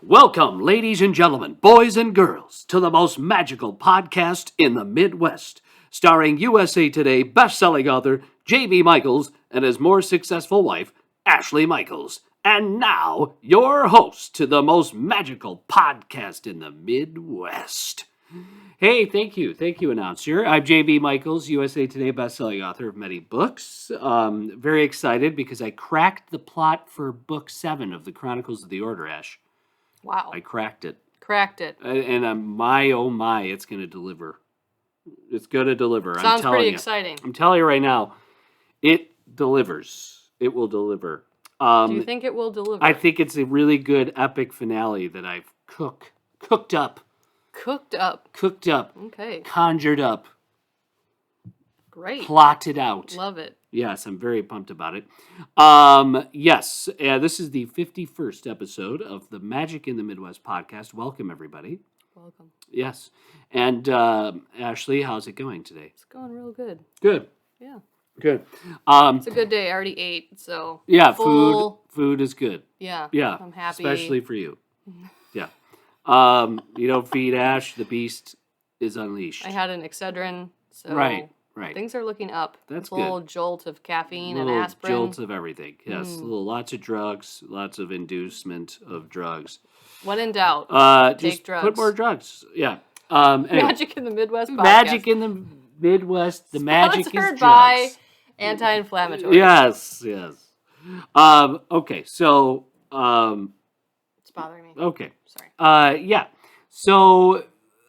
Welcome, ladies and gentlemen, boys and girls, to the most magical podcast in the Midwest, starring USA Today best-selling author J.B. Michaels and his more successful wife, Ashley Michaels. And now, your host to the most magical podcast in the Midwest. Hey, thank you, announcer. I'm J.B. Michaels, USA Today best-selling author of many books. Very excited because I cracked the plot for book 7 of the Chronicles of the Order, Ash. Wow. I cracked it. And oh my, it's going to deliver. It's going to deliver. Sounds pretty exciting. I'm telling you right now, it delivers. It will deliver. Do you think it will deliver? I think it's a really good epic finale that I've cooked up. Cooked up. Okay. Conjured up. Great. Plotted out. Love it. Yes, I'm very pumped about it. Yes, this is the 51st episode of the Magic in the Midwest podcast. Welcome, everybody. Welcome. Yes. And Ashley, how's it going today? It's going real good. Good. Yeah. Good. It's a good day. I already ate, so yeah, full. Food is good. Yeah. Yeah. I'm happy. Especially for you. Yeah. You don't feed Ash, the beast is unleashed. I had an Excedrin, so Right. Things are looking up. That's a little jolt of caffeine and aspirin. Jolts of everything. Yes. Lots of drugs, lots of inducement of drugs. When in doubt, take just drugs. Put more drugs. Yeah. Anyway. Magic in the Midwest podcast. Magic in the Midwest. The magic is drugs. Sponsored by anti-inflammatory. Yes. Okay. So. It's bothering me. Okay. Sorry. Yeah. So.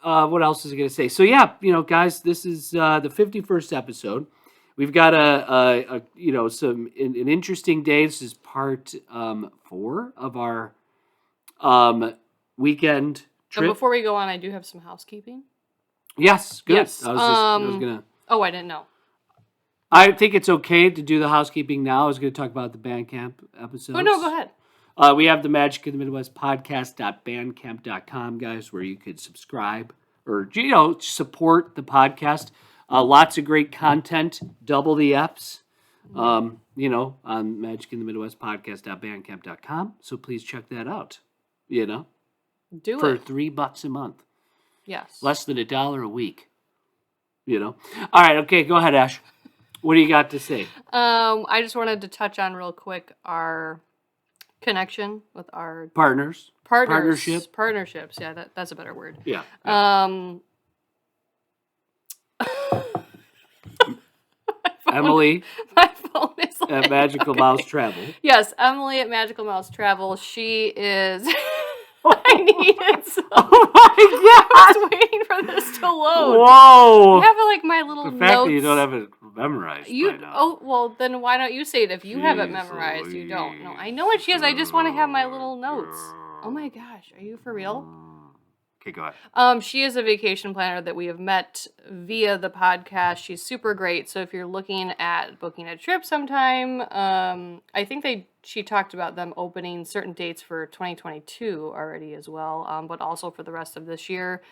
What else is I going to say? So yeah, guys, this is the 51st episode. We've got an interesting day. This is part 4 of our weekend trip. Before we go on, I do have some housekeeping. Yes, good. Yes. I was gonna. Oh, I didn't know. I think it's okay to do the housekeeping now. I was going to talk about the Bandcamp episodes. Oh no, go ahead. We have the Magic in the Midwest podcast.bandcamp.com, guys, where you could subscribe or, support the podcast. Lots of great content, double the Fs, on Magic in the Midwest podcast.bandcamp.com. So please check that out, Do for it. $3 a month. Yes. Less than $1 a week, All right, okay, go ahead, Ash. What do you got to say? I just wanted to touch on real quick our connection with our partnerships. Yeah, that's a better word. Yeah. Emily my phone is at Magical Mouse Travel. Yes, Emily at Magical Mouse Travel. She is. I needed some. Oh my God! I was waiting for this to load. Whoa! I have my little the fact notes. that you don't have it memorized. By now. Oh well, then why don't you say it? If you have it memorized, you don't. No, I know what she is. I just want to have my little notes. Oh my gosh, are you for real? Okay, go ahead. She is a vacation planner that we have met via the podcast. She's super great. So if you're looking at booking a trip sometime, I think she talked about them opening certain dates for 2022 already as well, but also for the rest of this year.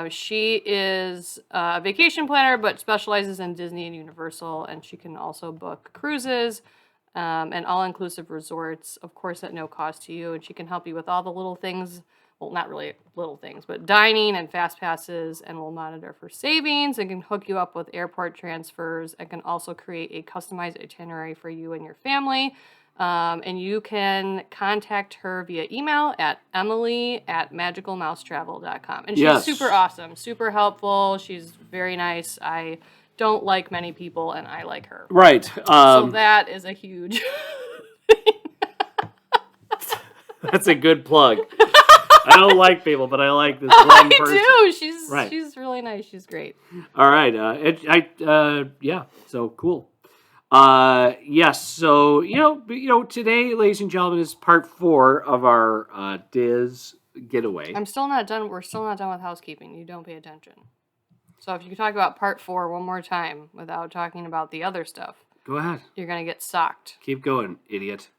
She is a vacation planner, but specializes in Disney and Universal, and she can also book cruises and all-inclusive resorts, of course, at no cost to you. And she can help you with all the little things. Well, not really little things, but dining and fast passes, and will monitor for savings and can hook you up with airport transfers and can also create a customized itinerary for you and your family. And you can contact her via email at emily@magicalmousetravel.com. And she's super awesome, super helpful. She's very nice. I don't like many people, and I like her. Right. So that is a huge... That's a good plug. I don't like people, but I like this one person. I do. She's really nice. She's great. All right. Yeah. So cool. Yes. So today, ladies and gentlemen, is part 4 of our Diz Getaway. I'm still not done. We're still not done with housekeeping. You don't pay attention. So if you could talk about part 4 one more time without talking about the other stuff, go ahead. You're gonna get socked. Keep going, idiot.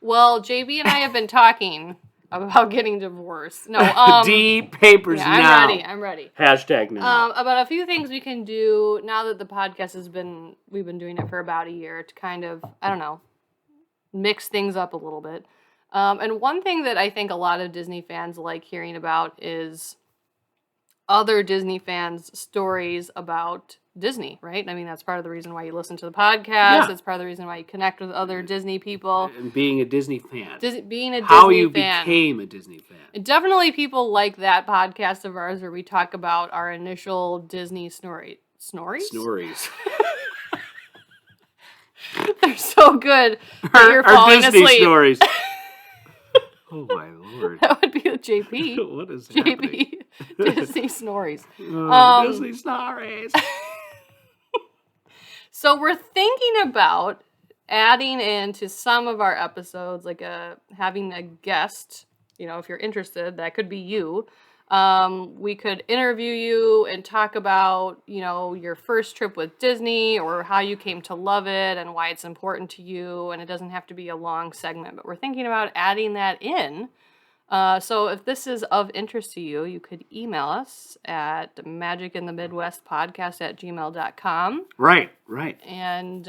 Well, JB and I have been talking about getting divorced. No, deep papers yeah, now. I'm ready. Hashtag now. About a few things we can do now that the podcast we've been doing it for about a year to kind of, I don't know, mix things up a little bit. And one thing that I think a lot of Disney fans like hearing about is other Disney fans' stories about Disney, right? I mean, that's part of the reason why you listen to the podcast. Yeah. It's part of the reason why you connect with other Disney people. And being a Disney fan. Being a How Disney you fan. became a Disney fan. And definitely people like that podcast of ours where we talk about our initial Disney snories. Snories. They're so good that you're Our falling Disney asleep. stories. Oh my Lord. That would be with JP. What is happening? JP. Disney snories. Disney stories. So we're thinking about adding into some of our episodes, like having a guest. You know, if you're interested, that could be you. We could interview you and talk about, you know, your first trip with Disney or how you came to love it and why it's important to you. And it doesn't have to be a long segment, but we're thinking about adding that in. So if this is of interest to you, you could email us at magicinthemidwestpodcast@gmail.com. Right. And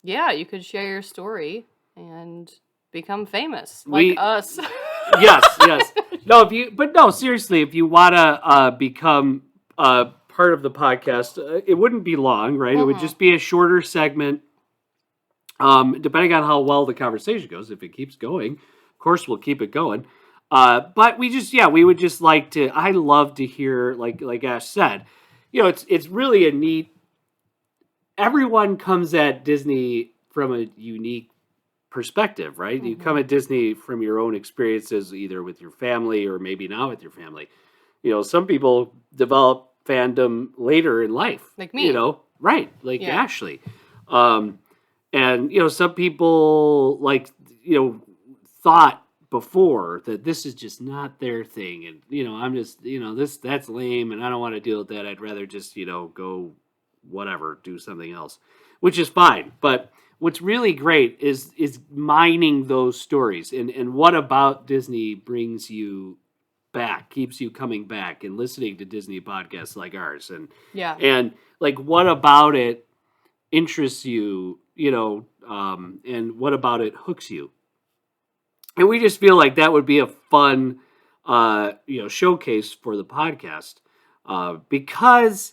yeah, you could share your story and become famous like us. Yes. No, seriously, if you want to become part of the podcast, it wouldn't be long, right? It would just be a shorter segment. Depending on how well the conversation goes, if it keeps going, of course, we'll keep it going. But we would just like to. I love to hear, like Ash said, you know, it's really a neat. Everyone comes at Disney from a unique perspective, right? You come at Disney from your own experiences, either with your family or maybe not with your family. You know, some people develop fandom later in life, like me. You know, right? Like Ashley, and you know, some people thought before that this is just not their thing, and you know, I'm just that's lame, and I don't want to deal with that. I'd rather just go whatever, do something else, which is fine, but. What's really great is mining those stories and what about Disney brings you back, keeps you coming back and listening to Disney podcasts like ours. And like what about it interests you, and what about it hooks you? And we just feel like that would be a fun showcase for the podcast. Because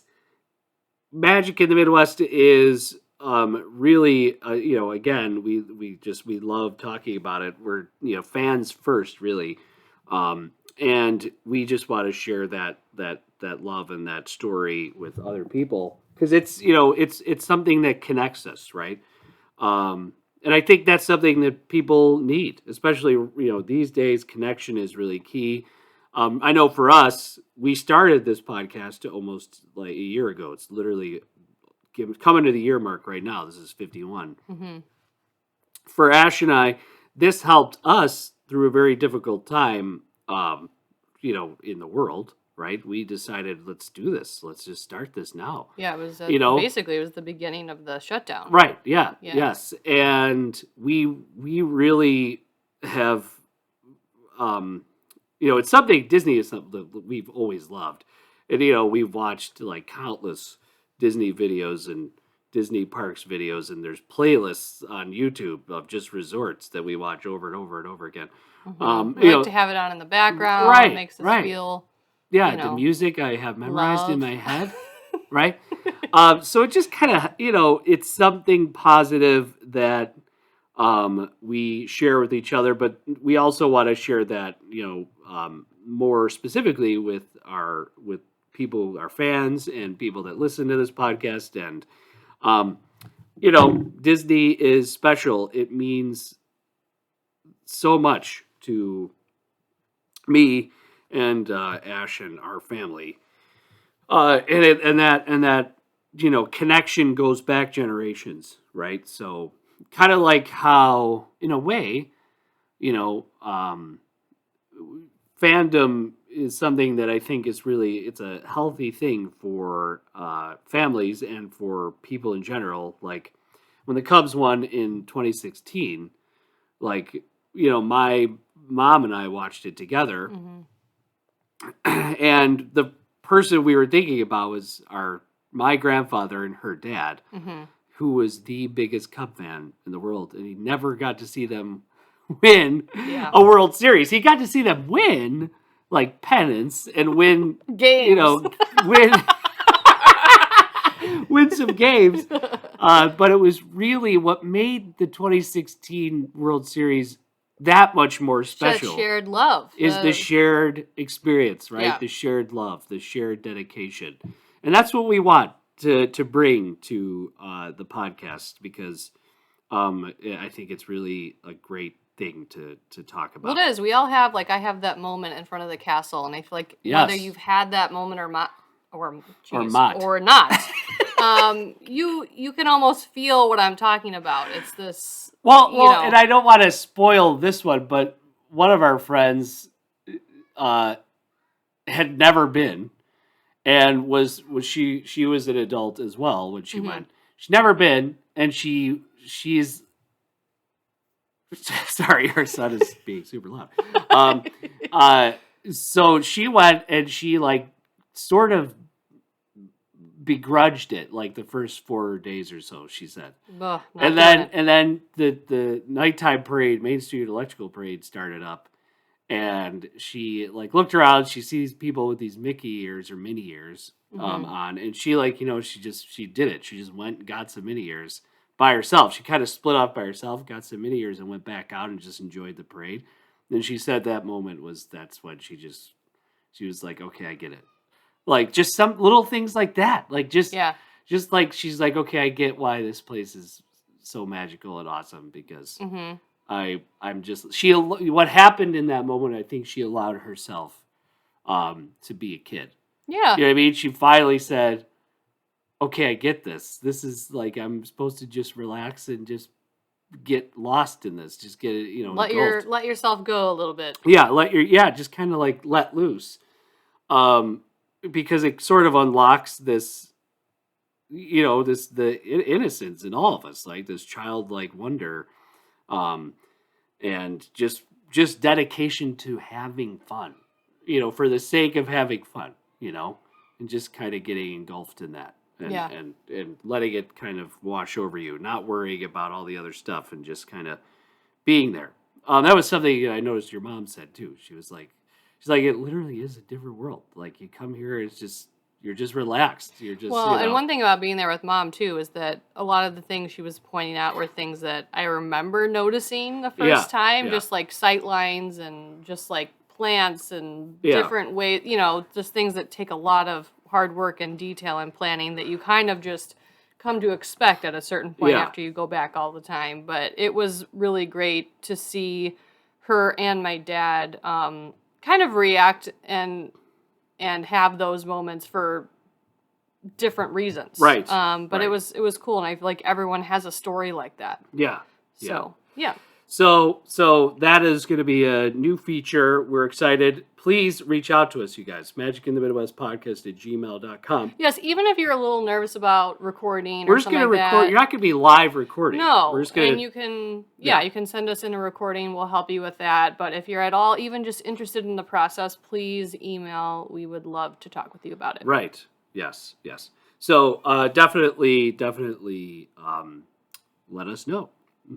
Magic in the Midwest is really, again, we love talking about it. We're, fans first, really. And we just want to share that love and that story with other people because it's something that connects us, right? And I think that's something that people need, especially, these days, connection is really key. I know for us, we started this podcast almost like a year ago. It's literally coming to the year mark right now. This is 51. Mm-hmm. For Ash and I, this helped us through a very difficult time, in the world, right? We decided, let's do this. Let's just start this now. Yeah, it was, basically, it was the beginning of the shutdown. Right, yeah. Yes. And we really have, it's something, Disney is something that we've always loved. And, we've watched like countless Disney videos and Disney parks videos, and there's playlists on YouTube of just resorts that we watch over and over and over again. Mm-hmm. We like to have it on in the background. Right, It makes us feel, the music I have memorized in my head, right? So it just kind of, it's something positive that we share with each other, but we also want to share that, more specifically with people, our fans and people that listen to this podcast. And, Disney is special. It means so much to me and Ash and our family. And that connection goes back generations, right? So kind of like how, in a way, fandom is something that I think is really, it's a healthy thing for families and for people in general. Like when the Cubs won in 2016, like, my mom and I watched it together. Mm-hmm. And the person we were thinking about was my grandfather and her dad, mm-hmm. who was the biggest Cub fan in the world. And he never got to see them win Yeah. a World Series. He got to see them win, like pennants, and win Games. You know, win win some games. But it was really what made the 2016 World Series that much more special. That shared love. Is the shared experience, right? Yeah. The shared love, the shared dedication. And that's what we want to bring to the podcast, because I think it's really a great thing to talk about. Well, it is. We all have, like, I have that moment in front of the castle, and I feel like whether you've had that moment or not, you can almost feel what I'm talking about. It's this. Well, and I don't want to spoil this one, but one of our friends had never been, and was she was an adult as well when she went. She's never been, and she's sorry, her son is being super loud. So she went, and she like sort of begrudged it, like the first 4 days or so, she said. And then the nighttime parade, Main Street Electrical Parade, started up, and she like looked around. She sees people with these Mickey ears or mini ears on, and she like she did it. She just went and got some mini ears by herself. She kind of split off by herself, got some mini ears, and went back out and just enjoyed the parade. And she said that moment that's when she was like, okay, I get it. Like just some little things like that. Like just like she's like, okay, I get why this place is so magical and awesome, because what happened in that moment, I think she allowed herself to be a kid. Yeah. You know what I mean? She finally said, okay, I get this. This is like, I'm supposed to just relax and just get lost in this. Just get it, let yourself go a little bit. Yeah, just kind of like let loose. Because it sort of unlocks this, the innocence in all of us, like this childlike wonder, and just dedication to having fun, for the sake of having fun, and just kind of getting engulfed in that, and letting it kind of wash over you, not worrying about all the other stuff, and just kind of being there. That was something I noticed your mom said too. She's like, it literally is a different world. Like you come here, you're just relaxed. You're just and one thing about being there with Mom too is that a lot of the things she was pointing out were things that I remember noticing the first time, just like sight lines and just like plants and different ways, just things that take a lot of hard work and detail and planning that you kind of just come to expect at a certain point after you go back all the time. But it was really great to see her and my dad kind of react and have those moments for different reasons. Right. But it was cool, and I feel like everyone has a story like that. Yeah. So, yeah. So that is going to be a new feature. We're excited. Please reach out to us, you guys. magicinthemidwestpodcast@gmail.com. Yes, even if you're a little nervous about recording we're or just something going to like record. that. You're not going to be live recording. No, we're just gonna, and you can, you can send us in a recording. We'll help you with that. But if you're at all even just interested in the process, please email. We would love to talk with you about it. Right. Yes. So definitely let us know.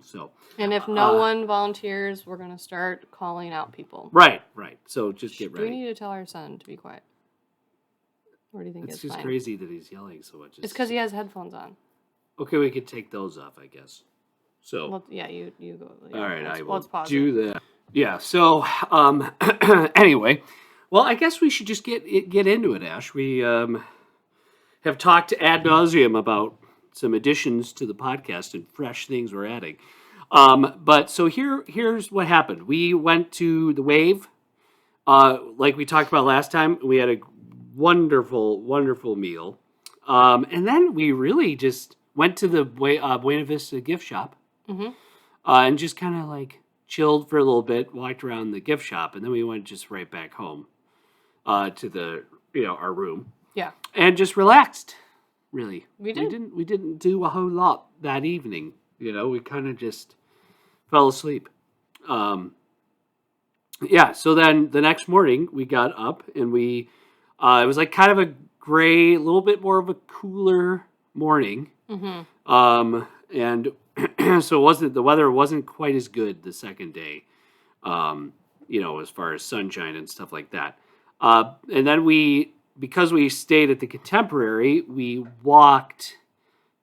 So, and if no one volunteers, we're going to start calling out people. Right. So just get ready. Do we need to tell our son to be quiet? Or do you think it's just fine? Crazy that he's yelling so much. It's because he has headphones on. Okay, we could take those off, I guess. So. Well, you go. All right, I will let's pause do that. Yeah. So anyway, well, I guess we should just get into it, Ash. We have talked ad nauseum about some additions to the podcast and fresh things we're adding. But so here's what happened. We went to the Wave, like we talked about last time. We had a wonderful meal. And then we really just went to the Buena Vista gift shop, and just kind of like chilled for a little bit, walked around the gift shop, and then we went just right back home to our room. Yeah. And just relaxed. Really, we didn't do a whole lot that evening. We kind of just fell asleep. So then the next morning we got up and we it was like kind of a gray, a little bit more of a cooler morning. and so the weather wasn't quite as good the second day, as far as sunshine and stuff like that. And then because we stayed at the Contemporary, we walked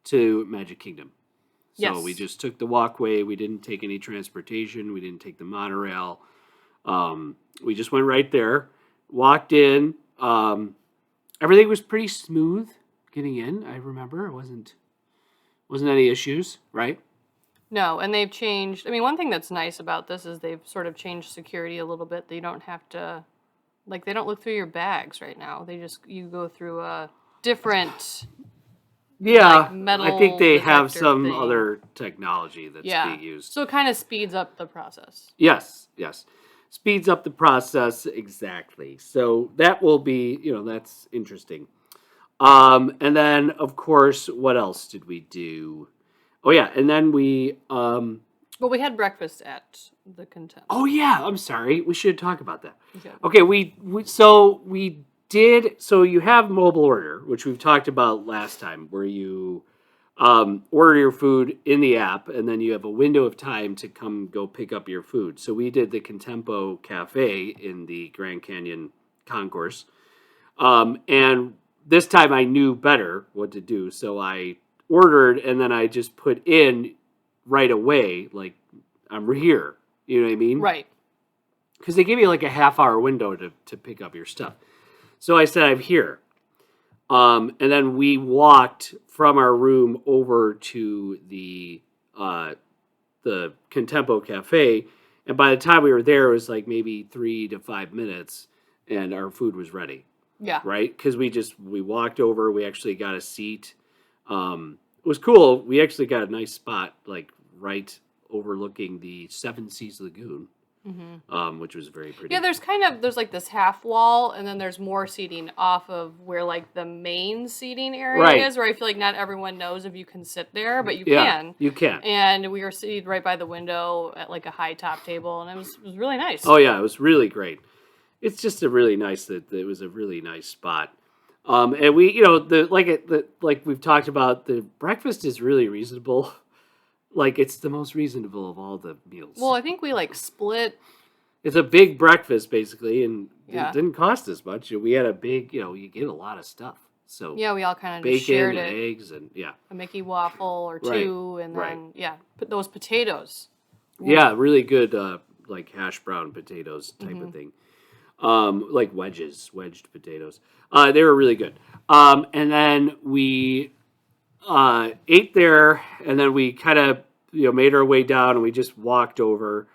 to Magic Kingdom. So we Yes. just took the walkway. We didn't take any transportation. We didn't take the monorail. We just went right there, walked in. Everything was pretty smooth getting in. I remember it wasn't any issues, right? No, and they've changed. I mean, one thing that's nice about this is they've sort of changed security a little bit. They don't have to, like, they don't look through your bags right now. You go through a different, Yeah, like, I think they metal have detector some thing. other technology that's Yeah. being used. So it kind of speeds up the process. Yes. Speeds up the process, exactly. So that will be, that's interesting. And then, of course, what else did we do? Oh, yeah, and then Well, we had breakfast at the Contempt. oh, yeah, I'm sorry. We should talk about that. Okay. Okay, so you have mobile order, which we've talked about last time, where you order your food in the app, and then you have a window of time to go pick up your food. So we did the Contempo Cafe in the Grand Canyon Concourse, and this time I knew better what to do, so I ordered, and then I just put in right away, like, I'm here. You know what I mean? Right. Because they give you like a half-hour window to pick up your stuff. So I said, I'm here. And then we walked from our room over to the Contempo Cafe, and by the time we were there, it was like maybe 3 to 5 minutes, and our food was ready. Yeah. Right? Because we walked over, we actually got a seat. It was cool. We actually got a nice spot, like right overlooking the Seven Seas Lagoon, which was very pretty. Yeah, there's like this half wall, and then there's more seating off of where like the main seating area Right. is, where I feel like not everyone knows if you can sit there, but you Yeah, can. you can. And we were seated right by the window at like a high top table, and it was really nice. Oh yeah, it was really great. It's just a really nice it was a really nice spot. And we, like we've talked about, the breakfast is really reasonable. Like it's the most reasonable of all the meals. Well, I think we like split. It's a big breakfast basically, and Yeah. it didn't cost us much. We had a big, you get a lot of stuff. So Yeah, we all kind of just bacon shared and it. eggs and A Mickey waffle or Right, two, and right. then put those potatoes. yeah, really good like hash brown potatoes type of thing. Like wedged potatoes. They were really good. And then we ate there, and then we kind of made our way down, and we just walked over.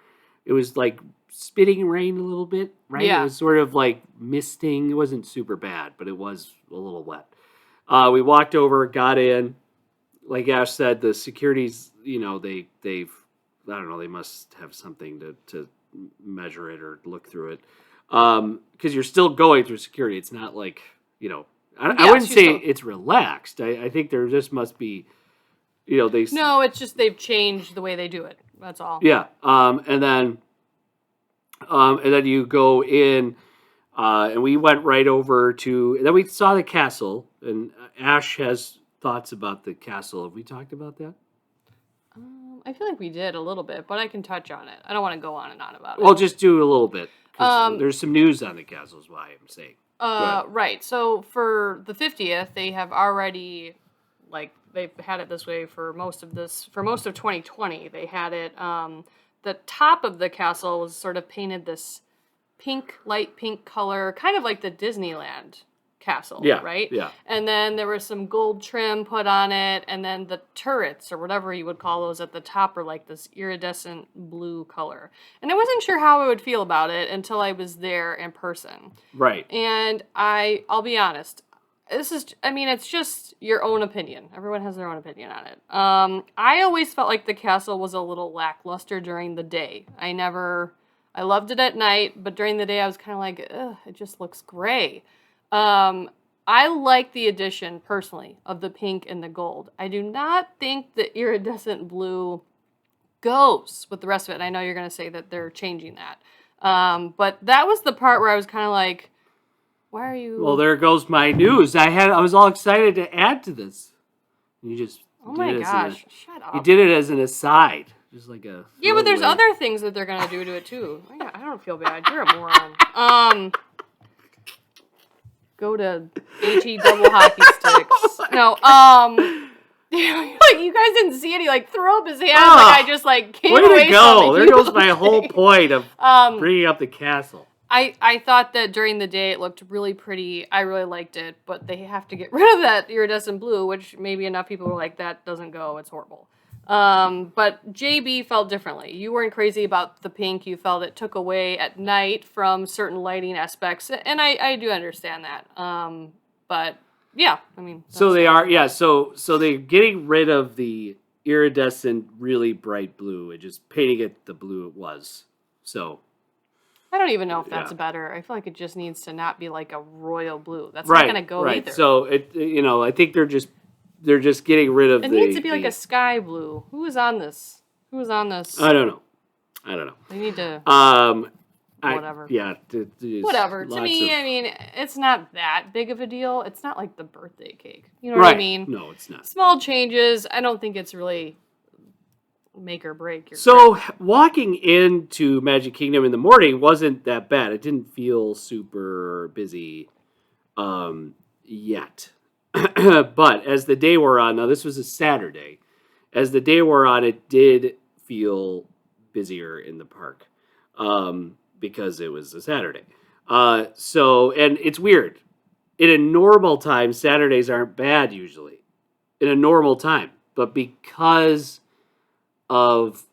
It was like spitting rain a little bit, right? Yeah. It was sort of like misting. It wasn't super bad, but it was a little wet. We walked over, got in. Like Ash said, the security's, they've I don't know, they must have something to measure it or look through it. Because you're still going through security. It's not like, I wouldn't say it's relaxed. I think there just must be, No, it's just they've changed the way they do it. That's all. yeah. And then you go in, and we went right over to, and then we saw the castle, and Ash has thoughts about the castle. Have we talked about that? I feel like we did a little bit, but I can touch on it. I don't want to go on and on about it. Well, just do a little bit. 'Cause there's some news on the castle, is why I'm saying. Right. So for the 50th, they have already, like, they've had it this way for most of 2020. They had it, the top of the castle was sort of painted this light pink color, kind of like the Disneyland castle, Yeah, right? yeah. And then there was some gold trim put on it, and then the turrets, or whatever you would call those at the top, are like this iridescent blue color. And I wasn't sure how I would feel about it until I was there in person. Right. And I'll be honest, it's just your own opinion. Everyone has their own opinion on it. I always felt like the castle was a little lackluster during the day. I loved it at night, but during the day I was kind of like, ugh, it just looks gray. I like the addition, personally, of the pink and the gold. I do not think the iridescent blue goes with the rest of it. And I know you're going to say that they're changing that. But that was the part where I was kind of like, why are you... Well, there goes my news. I was all excited to add to this. You just Oh my gosh! Shut up. He did it as an aside, just like a. Yeah, but there's throwaway. other things that they're gonna do to it too. I don't feel bad. You're a moron. Go to HE double hockey sticks. No. You guys didn't see it. He like threw up his hands like I just like gave way away to go! something. There goes my whole point of bringing up the castle. I thought that during the day it looked really pretty. I really liked it, but they have to get rid of that iridescent blue, which maybe enough people were like, that doesn't go. It's horrible. But JB felt differently. You weren't crazy about the pink. You felt it took away at night from certain lighting aspects, and I do understand that. But yeah, I mean. So they are, yeah. So they're getting rid of the iridescent, really bright blue and just painting it the blue it was. So. I don't even know if that's better. I feel like it just needs to not be like a royal blue. That's not going to go either. So I think they're just getting rid of it needs to be like a sky blue. Who is on this? I don't know. They need to whatever. Whatever. To me, I mean, it's not that big of a deal. It's not like the birthday cake. You know what I mean? No, it's not. Small changes. I don't think it's really make or break your trip. Walking into Magic Kingdom in the morning wasn't that bad. It didn't feel super busy yet. But as the day wore on, now this was a Saturday, as the day wore on, it did feel busier in the park because it was a Saturday. And it's weird. In a normal time, Saturdays aren't bad usually. In a normal time. But because of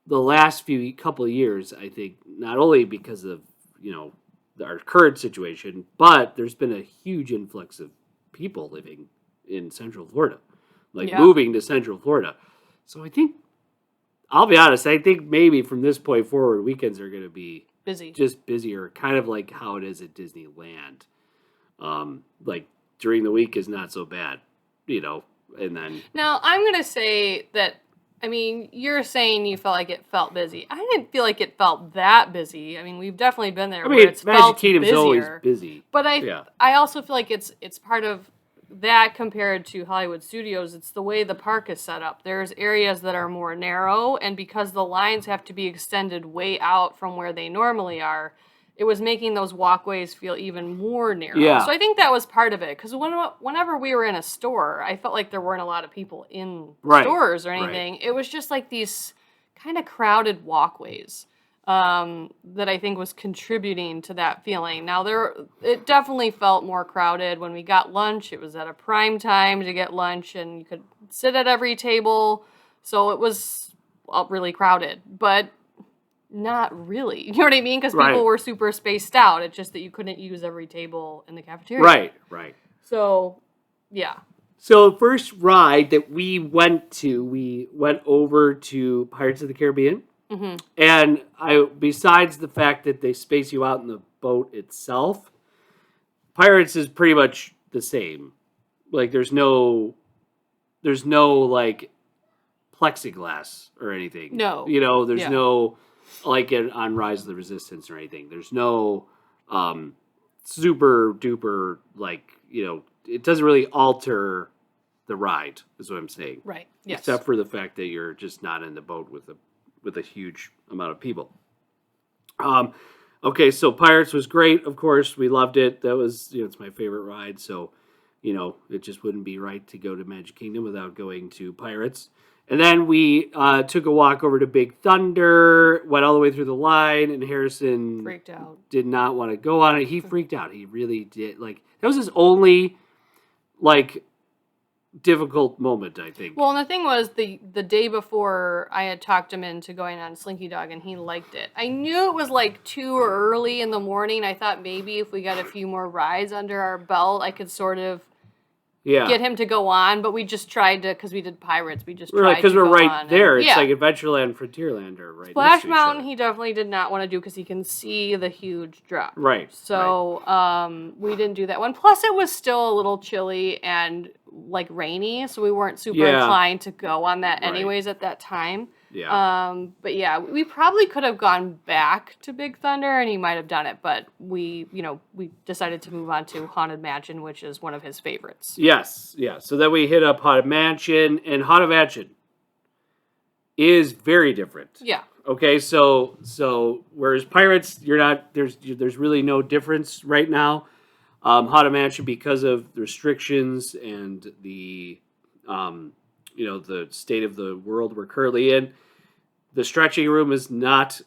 the last couple of years, I think, not only because of, our current situation, but there's been a huge influx of people living in Central Florida, moving to Central Florida. So I think, I'll be honest, I think maybe from this point forward, weekends are going to be busy, just busier, kind of like how it is at Disneyland. During the week is not so bad, and then. Now, I'm going to say that, I mean, you're saying you felt like it felt busy. I didn't feel like it felt that busy. I mean, we've definitely been there where it's felt Kingdom's busier. Always busy. But I also feel like it's part of that compared to Hollywood Studios. It's the way the park is set up. There's areas that are more narrow, and because the lines have to be extended way out from where they normally are, it was making those walkways feel even more narrow. Yeah. So I think that was part of it. Because whenever we were in a store, I felt like there weren't a lot of people in stores or anything. It was just like these kind of crowded walkways that I think was contributing to that feeling. Now, it definitely felt more crowded. When we got lunch, it was at a prime time to get lunch, and you could sit at every table. So it was really crowded. But not really. You know what I mean? Because people were super spaced out. It's just that you couldn't use every table in the cafeteria. Right. So, yeah. So the first ride that we went over to Pirates of the Caribbean. Mm-hmm. And besides the fact that they space you out in the boat itself, Pirates is pretty much the same. Like there's no like plexiglass or anything. No. There's no like on Rise of the Resistance or anything. There's no super duper it doesn't really alter the ride, is what I'm saying. Right. Yes. Except for the fact that you're just not in the boat with a huge amount of people. Okay, so Pirates was great. Of course, we loved it. That was it's my favorite ride. So it just wouldn't be right to go to Magic Kingdom without going to Pirates. And then we took a walk over to Big Thunder, went all the way through the line, and Harrison freaked out. Did not want to go on it. He freaked out. He really did. That was his only, difficult moment, I think. Well, and the thing was, the day before, I had talked him into going on Slinky Dog, and he liked it. I knew it was, too early in the morning. I thought maybe if we got a few more rides under our belt, I could sort of get him to go on, but we just tried to, because we did Pirates, we just tried to because we're right there. It's like Adventureland, Frontierland are right Splash next to each Mountain, other. he definitely did not want to do because he can see the huge drop. Right. So we didn't do that one. Plus, it was still a little chilly and rainy, so we weren't super inclined to go on that anyways at that time. Yeah. But yeah, we probably could have gone back to Big Thunder and he might have done it, but we decided to move on to Haunted Mansion, which is one of his favorites. Yes, yeah. So then we hit up Haunted Mansion, and Haunted Mansion is very different. Yeah. Okay, so whereas Pirates, there's really no difference right now. Haunted Mansion, because of the restrictions and the the state of the world we're currently in, the stretching room is not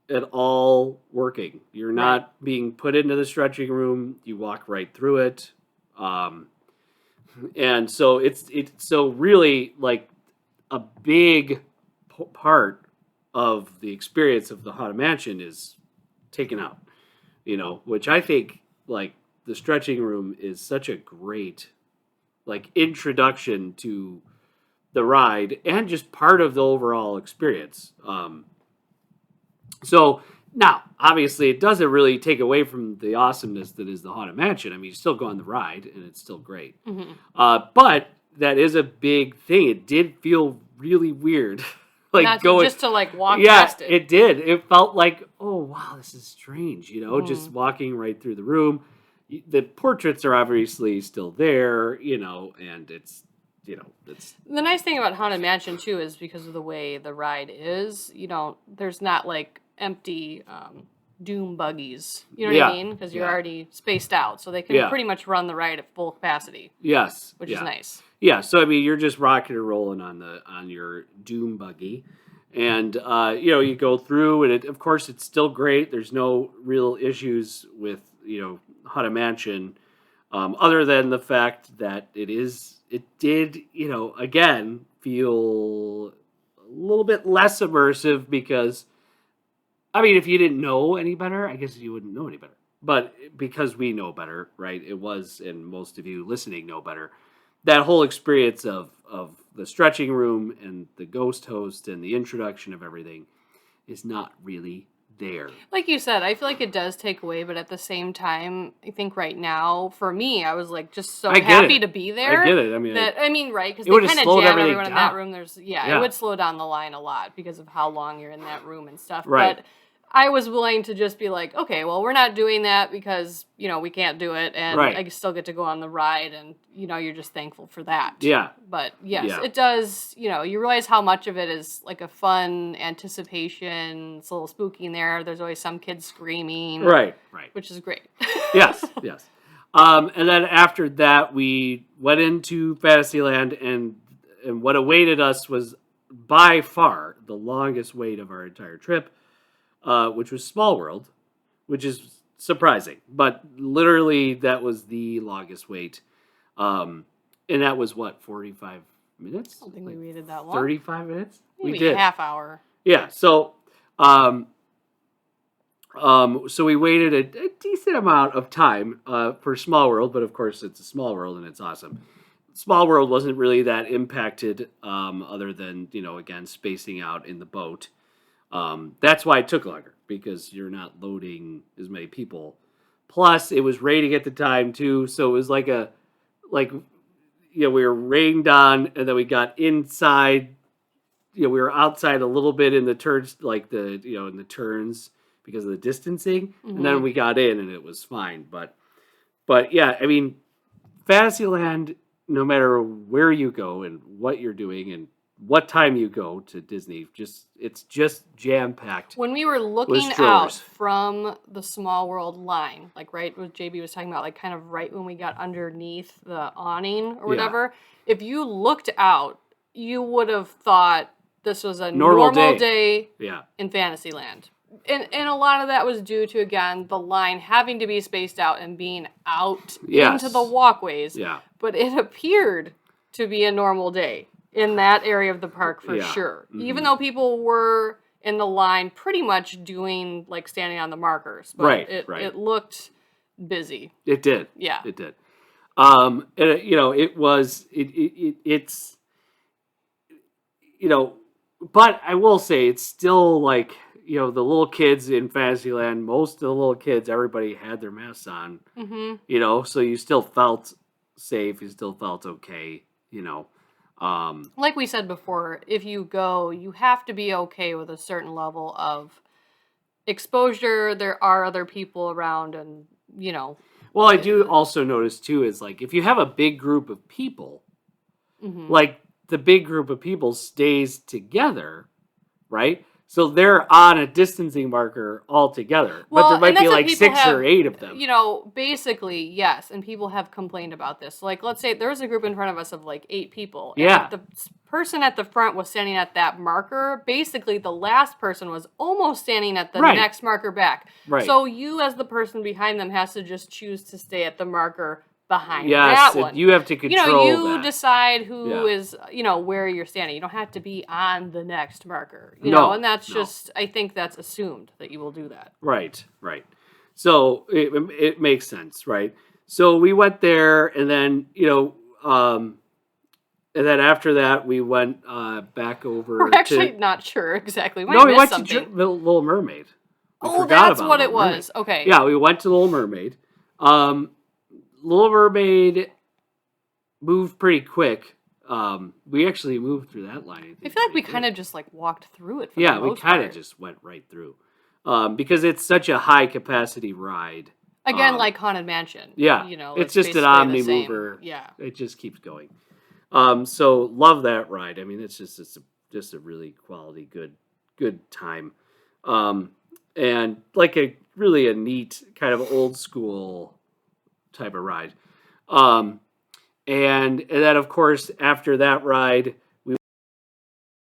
at all working. You're not being put into the stretching room. You walk right through it. And so it's so really like a big part of the experience of the Haunted Mansion is taken out, which I think like the stretching room is such a great like introduction to the ride and just part of the overall experience. So now, obviously, it doesn't really take away from the awesomeness that is the Haunted Mansion. I mean, you still go on the ride, and it's still great. Mm-hmm. But that is a big thing. It did feel really weird, like Not going just to like walk past it. It did. It felt like, oh wow, this is strange. Just walking right through the room. The portraits are obviously still there, and it's. It's the nice thing about Haunted Mansion too is because of the way the ride is. There's not like empty doom buggies. You know what I mean? Because you're already spaced out, so they can pretty much run the ride at full capacity. Yes, which is nice. Yeah, so I mean, you're just rocking and rolling on your doom buggy, and you go through, and of course it's still great. There's no real issues with Haunted Mansion, other than the fact that it did again feel a little bit less immersive because. I mean, if you didn't know any better, I guess you wouldn't know any better. But because we know better, right? It was, and most of you listening know better. That whole experience of the stretching room and the ghost host and the introduction of everything is not really there. Like you said, I feel like it does take away, but at the same time, I think right now, for me, I was like just so happy to be there. I get it. I mean, right? Because they kind of jam everyone in that room. Yeah, it would slow down the line a lot because of how long you're in that room and stuff. Right. But I was willing to just be like, okay, well, we're not doing that because, we can't do it. And I still get to go on the ride. And, you're just thankful for that. Yeah. But yes, it does, you realize how much of it is like a fun anticipation. It's a little spooky in there. There's always some kids screaming. Right. Which is great. Yes. And then after that, we went into Fantasyland, and what awaited us was by far the longest wait of our entire trip. Which was Small World, which is surprising. But literally, that was the longest wait. And that was, 45 minutes? I don't think we waited that long. 35 minutes? Maybe we did. A half hour. Yeah, so so we waited a decent amount of time for Small World, but of course, it's a Small World, and it's awesome. Small World wasn't really that impacted, other than, again, spacing out in the boat. That's why it took longer, because you're not loading as many people. Plus, it was raining at the time too, so it was we were rained on, and then we got inside. We were outside a little bit in the turns, in the turns because of the distancing, and then we got in, and it was fine. But yeah, I mean, Fantasyland, no matter where you go and what you're doing and what time you go to Disney, it's just jam-packed. When we were looking out from the Small World line, like right what JB was talking about, like kind of right when we got underneath the awning or whatever, if you looked out, you would have thought this was a normal day in Fantasyland. And a lot of that was due to, again, the line having to be spaced out and being out into the walkways. Yeah. But it appeared to be a normal day in that area of the park for sure. Mm-hmm. Even though people were in the line pretty much doing, like, standing on the markers. But it looked busy. It did. Yeah. It did. And, it's, but I will say it's still, like, the little kids in Fantasyland, most of the little kids, everybody had their masks on, so you still felt safe. You still felt okay, Like we said before, if you go, you have to be okay with a certain level of exposure. There are other people around, and Well, I do also notice too is like if you have a big group of people, like the big group of people stays together, right? So they're on a distancing marker altogether, but there might be like 6 or 8 of them. Basically, yes, and people have complained about this. Like, let's say there's a group in front of us of like 8 people, and Yeah. like, the person at the front was standing at that marker. Basically, the last person was almost standing at the next marker back. Right. So you, as the person behind them, has to just choose to stay at the marker behind that one. You have to control you decide who is, where you're standing. You don't have to be on the next marker, and that's just, I think that's assumed that you will do that. Right. So it makes sense, right? So we went there, and then, and then after that we went back over. We're actually not sure exactly. We went to Little Mermaid. That's what it was. Okay. Yeah, we went to Little Mermaid. Little Mermaid moved pretty quick. We actually moved through that line. I feel like we kind of just like walked through it. Yeah, we kind of just went right through, because it's such a high capacity ride. Again, like Haunted Mansion. Yeah, it's just an omni mover. Yeah, it just keeps going. So love that ride. I mean, it's just a really quality, good time, and like a neat kind of old school type of ride. And then, of course, after that ride,